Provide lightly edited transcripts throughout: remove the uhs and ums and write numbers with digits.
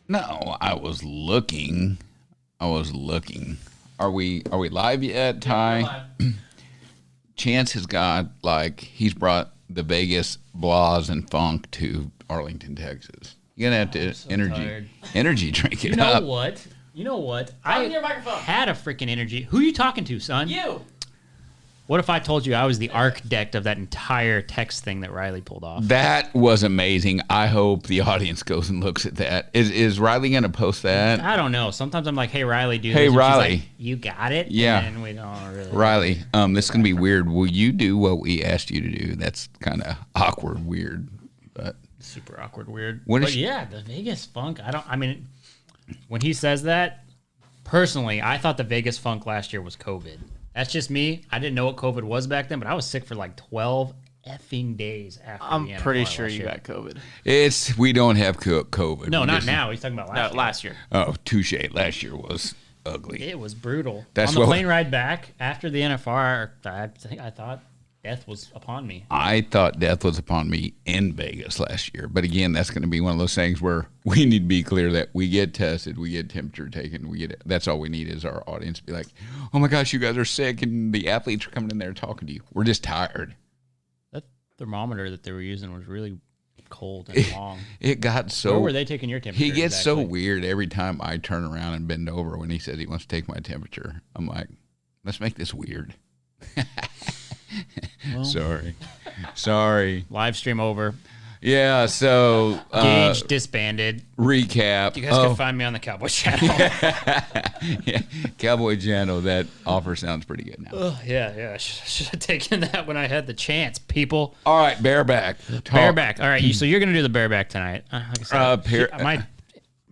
No, I was looking. Are we live yet, Ty? Yeah, Chance has got he's brought the Vegas blahs and funk to Arlington, Texas. You're gonna have to so energy drink it You know up. what? Turn on your microphone. had a freaking energy. Who are you talking to, son? You. What if I told you I was the architect of that entire text thing that Riley pulled off? That was amazing. I hope the audience goes and looks at that. Is Riley gonna post that? I don't know. Sometimes I'm like, hey, Riley, do Hey, this. And Riley. she's like, you got it? Yeah. And we don't really. Riley, this is gonna be weird. Will you do what we asked you to do? That's kind of awkward, weird, but Super awkward, weird. What is But yeah, the Vegas funk. When he says that, personally, I thought the Vegas funk last year was COVID. That's just me. I didn't know what COVID was back then, but I was sick for like 12 effing days after the I'm NFR pretty last sure you year. got COVID. we don't have COVID. No, We not just- now. He's talking about last year. Last year. Oh, touche. Last year was ugly. It was brutal. That's On the what- plane ride back after the NFR, I thought death was upon me. I thought death was upon me in Vegas last year. But again, that's going to be one of those things where we need to be clear that we get tested, we get temperature taken, that's all we need is our audience to be like, oh my gosh, you guys are sick, and the athletes are coming in there talking to you. We're just tired. That thermometer that they were using was really cold and long. It got so. Where were they taking your temperature? He gets exactly? so weird every time I turn around and bend over when he says he wants to take my temperature. I'm like, let's make this weird. Well, Sorry. live stream over. Yeah, so Gage disbanded. recap. You guys can find me on the Cowboy channel. Yeah, Cowboy Channel, that offer sounds pretty good now. Oh, yeah. I should have taken that when I had the chance, people. All right, Bareback. Bareback. All right, so you're going to do the Bareback tonight. Like I said,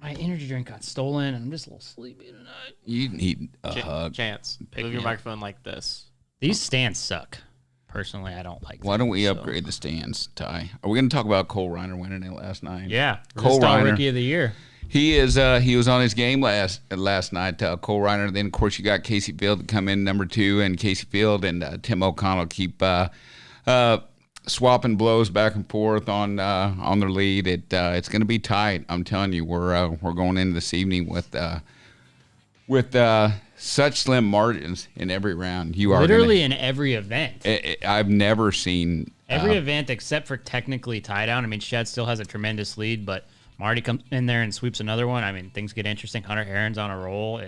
my energy drink got stolen, and I'm just a little sleepy tonight. You need a hug. Chance. Pick Move me your up. microphone like this. These stands suck. Personally, I don't like them. Why don't we so- upgrade the stands, Ty? Are we going to talk about Cole Reiner winning it last night? Yeah. Cole Star Reiner. Rookie of the Year. He is. He was on his game last night. Cole Reiner. Then, of course, you got Casey Field to come in number 2, and Casey Field and Tim O'Connell keep swapping blows back and forth on their lead. It's going to be tight. I'm telling you, we're going into this evening with such slim margins in every round. You are Literally in every event. I've never seen Every event except for technically tiedown. I mean, Shad still has a tremendous lead, but Marty comes in there and sweeps another one. I mean, things get interesting. Hunter Aaron's on a roll.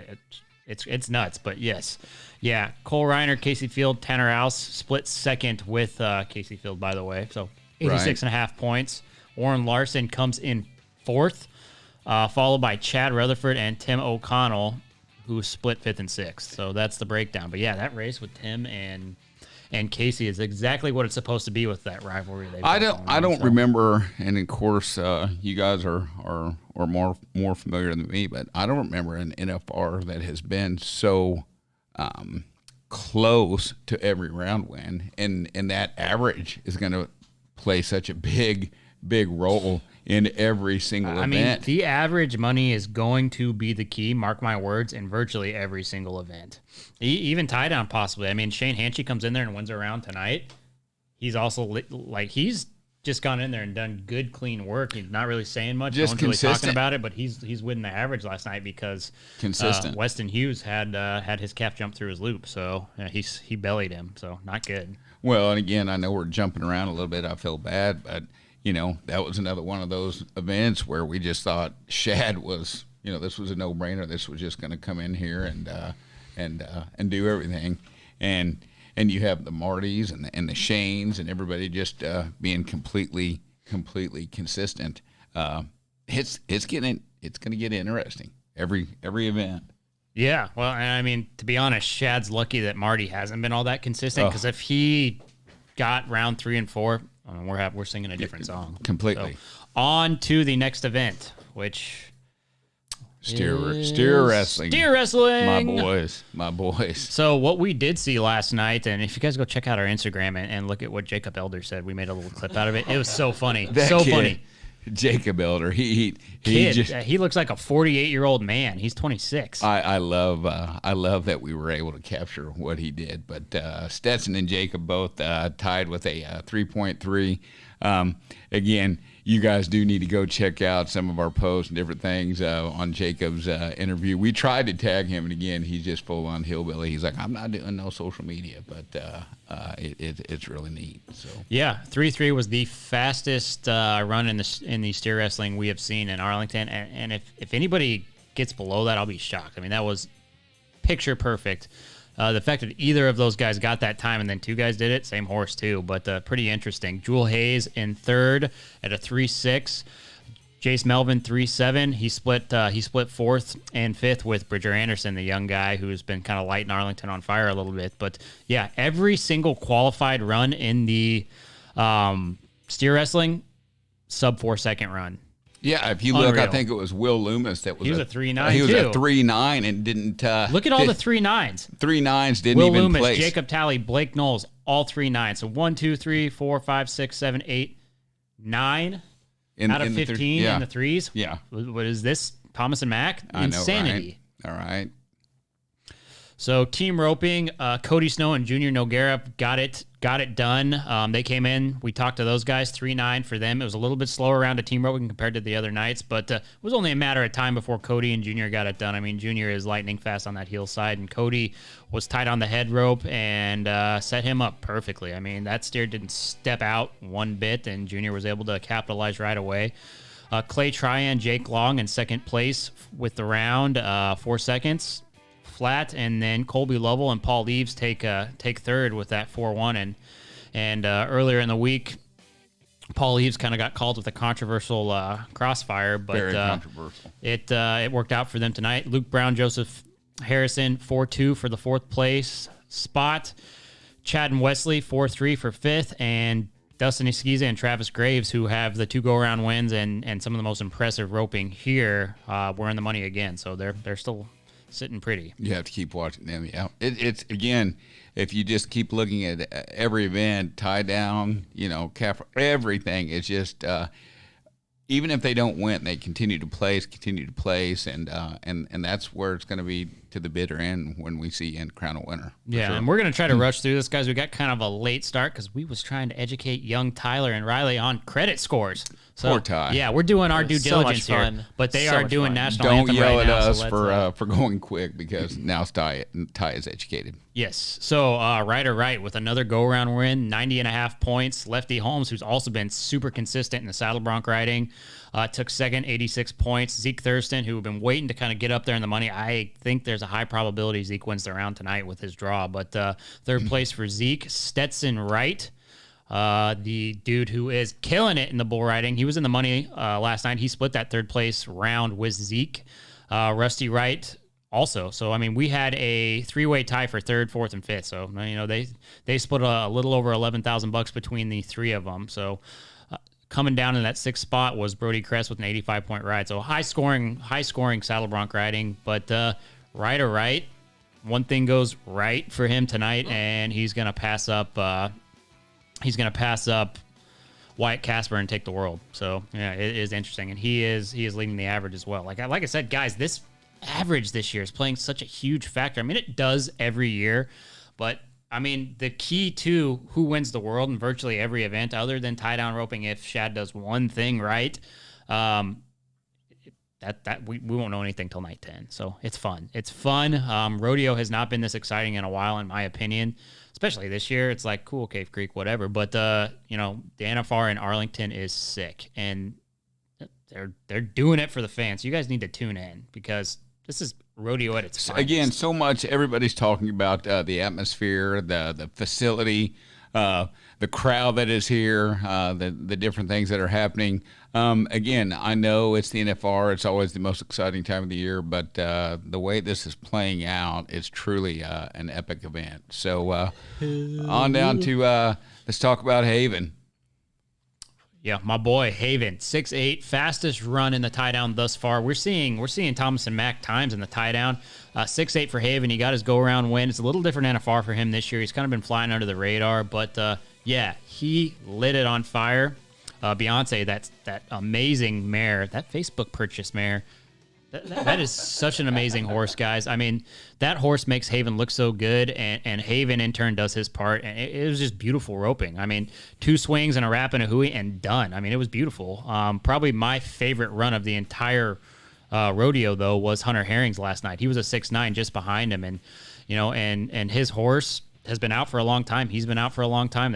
It's nuts, but yes. Yeah, Cole Reiner, Casey Field, Tanner House split second with Casey Field, by the way. So 86.5 points. Warren Larson comes in fourth, followed by Chad Rutherford and Tim O'Connell, who split 5th and 6th. So that's the breakdown. But yeah, that race with Tim and Casey is exactly what it's supposed to be with that rivalry. I don't remember, and of course you guys are more familiar than me, but I don't remember an NFR that has been so close to every round win, and that average is going to play such a big role in every single event. I mean, the average money is going to be the key, mark my words, in virtually every single event. Even tie down, possibly. I mean, Shane Hanchy comes in there and wins a round tonight. He's also, he's just gone in there and done good, clean work. He's not really saying much. Just no one's really talking consistent. about it, but he's winning the average last night because Consistent. Weston Hughes had his calf jump through his loop, so yeah, he bellied him, so not good. Well, and again, I know we're jumping around a little bit. I feel bad, but that was another one of those events where we just thought Shad was, this was a no-brainer. This was just going to come in here and do everything, and you have the Martys and the Shanes and everybody just being completely consistent. It's going to get interesting every event. Yeah, well, I mean, to be honest, Shad's lucky that Marty hasn't been all that consistent, because if he got round 3 and 4, we're singing a different song. Completely. So, on to the next event, which Steer wrestling. Steer wrestling. My boys. So what we did see last night, and if you guys go check out our Instagram and look at what Jacob Elder said, we made a little clip out of it. It was so funny. Funny. Jacob Elder. He looks like a 48-year-old man. He's 26. I love that we were able to capture what he did. But Stetson and Jacob both tied with a 3.3. Again, you guys do need to go check out some of our posts and different things on Jacob's interview. We tried to tag him, and again, he's just full on hillbilly. He's like, I'm not doing no social media, but it's really neat. So yeah, 3-3 was the fastest run in the steer wrestling we have seen in Arlington, and if anybody gets below that, I'll be shocked. I mean, that was picture perfect. The fact that either of those guys got that time and then two guys did it, same horse too, but pretty interesting. Jewel Hayes in third at a 3-6. Jace Melvin 3-7. He split fourth and fifth with Bridger Anderson, the young guy who's been kind of lighting Arlington on fire a little bit. But yeah, every single qualified run in the steer wrestling, sub 4 second run. yeah, if you look, I think it was Will Loomis that was He was a 3-9 He was too. a 3-9 and didn't. Look at all the 3-9s. 3-9s didn't Will even Loomis, place. Jacob Talley, Blake Knowles, all 3-9s. So 1, 2, 3, 4, 5, 6, 7, 8, 9 out of 15 in the threes. Yeah. What is this? Thomas and Mack? Insanity. I know, right? All right. So team roping, Cody Snow and Junior Noguera got it done. They came in. We talked to those guys. 3-9 for them. It was a little bit slower round of team roping compared to the other nights, but it was only a matter of time before Cody and Junior got it done. I mean, Junior is lightning fast on that heel side, and Cody was tight on the head rope and set him up perfectly. I mean, that steer didn't step out one bit, and Junior was able to capitalize right away. Clay Tryan, Jake Long in second place with the round, 4 seconds flat, and then Colby Lovell and Paul Leaves take third with that 4-1, and earlier in the week, Paul Leaves kind of got called with a controversial crossfire, but Very controversial. It worked out for them tonight. Luke Brown, Joseph Harrison 4-2 for the fourth place spot. Chad and Wesley 4-3 for fifth, and Dustin Esquiza and Travis Graves, who have the 2 go-around wins and some of the most impressive roping here, were in the money again. So they're still sitting pretty. You have to keep watching them. Yeah, it's again, if you just keep looking at every event, tie down, cap, everything. It's just even if they don't win, they continue to place, and that's where it's going to be to the bitter end when we see and crown a winner. Yeah, sure. and we're going to try to rush through this, guys. We got kind of a late start because we was trying to educate young Tyler and Riley on credit scores. So, Poor Ty. Yeah, we're doing our due So much diligence here, fun. but they So are much doing fun. national Don't anthem yell right at now. us So let's, for going quick because now Ty is educated. yes. So Ryder Wright with another go-around win, 90.5 points. Lefty Holmes, who's also been super consistent in the saddle bronc riding, took second, 86 points. Zeke Thurston, who have been waiting to kind of get up there in the money. I think there's a high probability Zeke wins the round tonight with his draw. But third place for Zeke. Stetson Wright, the dude who is killing it in the bull riding. He was in the money last night. He split that third place round with Zeke. Rusty Wright also. So, I mean, we had a 3-way tie for third, fourth, and fifth. So, they split a little over $11,000 between the three of them. So, coming down in that sixth spot was Brody Kress with an 85-point ride. So, high scoring saddle bronc riding. But Ryder Wright, one thing goes right for him tonight, and he's gonna pass up. He's gonna pass up Wyatt Casper and take the world. So yeah, it is interesting, and he is leading the average as well. Like I said, guys, this average this year is playing such a huge factor. I mean, it does every year, but I mean, the key to who wins the world in virtually every event, other than tie down roping, if Shad does one thing right, that we won't know anything till night 10. So it's fun. It's fun. Rodeo has not been this exciting in a while, in my opinion, especially this year. It's like cool, Cave Creek, whatever. But the NFR in Arlington is sick, and they're doing it for the fans. You guys need to tune in because this is rodeo at its finest. Again, so much everybody's talking about the atmosphere, the facility, the crowd that is here, the different things that are happening. Again, I know it's the NFR. It's always the most exciting time of the year, but the way this is playing out, it's truly an epic event. So on down to let's talk about Haven. Yeah, my boy Haven, 6'8", fastest run in the tie down thus far. We're seeing Thomas and Mack times in the tie down. 6'8" for Haven. He got his go around win. It's a little different NFR for him this year. He's kind of been flying under the radar, but yeah, he lit it on fire. Beyonce, that amazing mare, that Facebook purchase mare, That is such an amazing horse, guys. I mean, that horse makes Haven look so good, and Haven in turn does his part, and it was just beautiful roping. I mean, 2 swings and a wrap and a hooey and done. I mean, it was beautiful. Probably my favorite run of the entire rodeo, though, was Hunter Herring's last night. He was a 6'9", just behind him, and and his horse has been out for a long time. He's been out for a long time.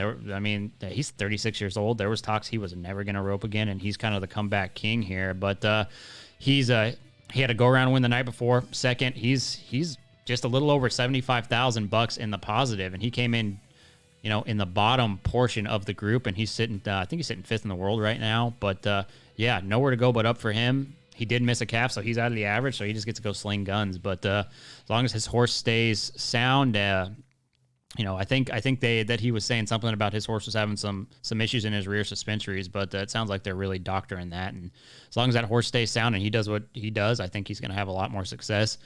He's 36 years old. There was talks he was never going to rope again, and he's kind of the comeback king here. But he had a go-around win the night before. Second, he's just a little over $75,000 in the positive, and he came in, in the bottom portion of the group, and he's sitting. I think he's sitting 5th in the world right now. But nowhere to go but up for him. He did miss a calf, so he's out of the average, so he just gets to go sling guns. But as long as his horse stays sound, I think that he was saying something about his horse was having some issues in his rear suspensories, but it sounds like they're really doctoring that. And as long as that horse stays sound and he does what he does, I think he's going to have a lot more success.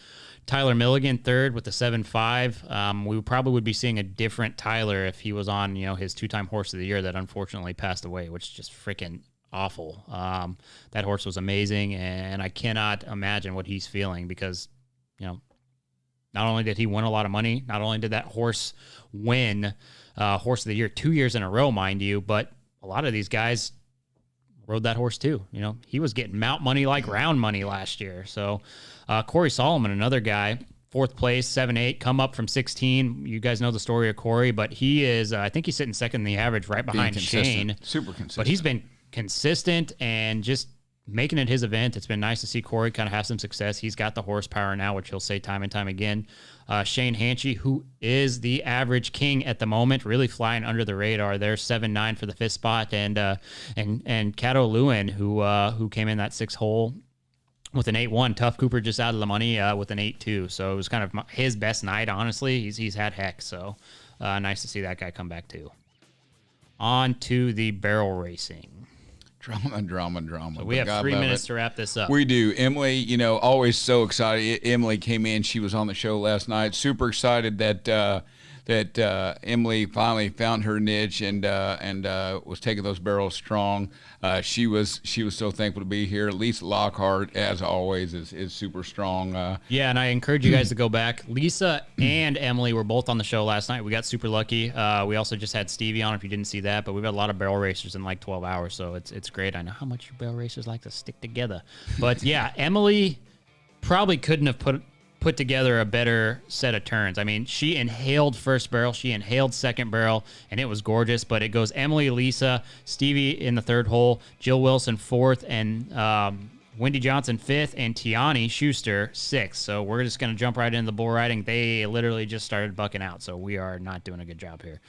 Tyler Milligan, 3rd with the 7.5. We probably would be seeing a different Tyler if he was on, his 2-time horse of the year that unfortunately passed away, which is just freaking awful. That horse was amazing, and I cannot imagine what he's feeling because, not only did he win a lot of money, not only did that horse win Horse of the Year 2 years in a row, mind you, but a lot of these guys rode that horse too. He was getting mount money like round money last year. So Corey Solomon, another guy, 4th place, 7.8, come up from 16. You guys know the story of Corey, but he is, I think he's sitting 2nd in the average right behind Shane. Super consistent. But he's been consistent and just making it his event. It's been nice to see Corey kind of have some success. He's got the horsepower now, which he'll say time and time again. Shane Hanchy, who is the average king at the moment, really flying under the radar. They're 7-9 for the 5th spot, and Cato Lewin, who came in that 6th hole with an 8-1. Tough Cooper just out of the money with an 8-2. So it was kind of his best night, honestly. He's had heck, so nice to see that guy come back too. On to the barrel racing. Drama. So we have 3 minutes to wrap this up. We do. Emily, always so excited. Emily came in. She was on the show last night. Super excited that Emily finally found her niche and was taking those barrels strong. She was so thankful to be here. Lisa Lockhart, as always, is super strong. And I encourage you guys to go back. Lisa and Emily were both on the show last night. We got super lucky. We also just had Stevie on, if you didn't see that, but we've got a lot of barrel racers in like 12 hours, so it's great. I know how much your barrel racers like to stick together. But yeah, Emily probably couldn't have put together a better set of turns. I mean, she inhaled first barrel, she inhaled second barrel, and it was gorgeous. But it goes Emily, Lisa, Stevie in the 3rd hole, Jill Wilson 4th, and Wendy Johnson 5th, and Tiani Schuster 6th. So we're just going to jump right into the bull riding. They literally just started bucking out, so we are not doing a good job here.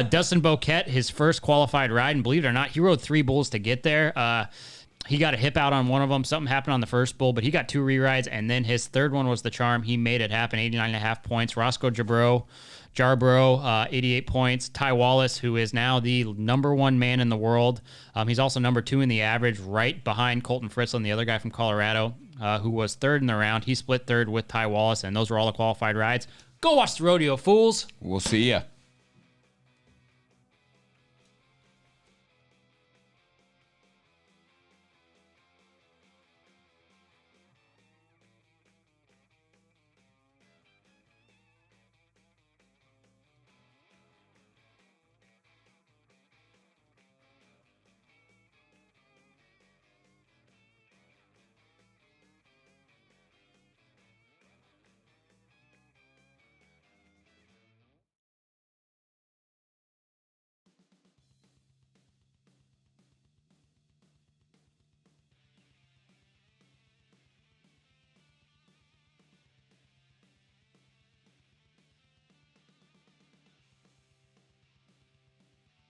Dustin Boquette, his first qualified ride, and believe it or not, he rode 3 bulls to get there. He got a hip out on one of them. Something happened on the first bull, but he got 2 re-rides, and then his 3rd one was the charm. He made it happen, 89.5 points. Roscoe Jarbro, 88 points. Ty Wallace, who is now the #1 man in the world. He's also #2 in the average, right behind Colton Fritzland, the other guy from Colorado, who was 3rd in the round. He split 3rd with Ty Wallace, and those were all the qualified rides. Go watch the rodeo, fools. We'll see ya.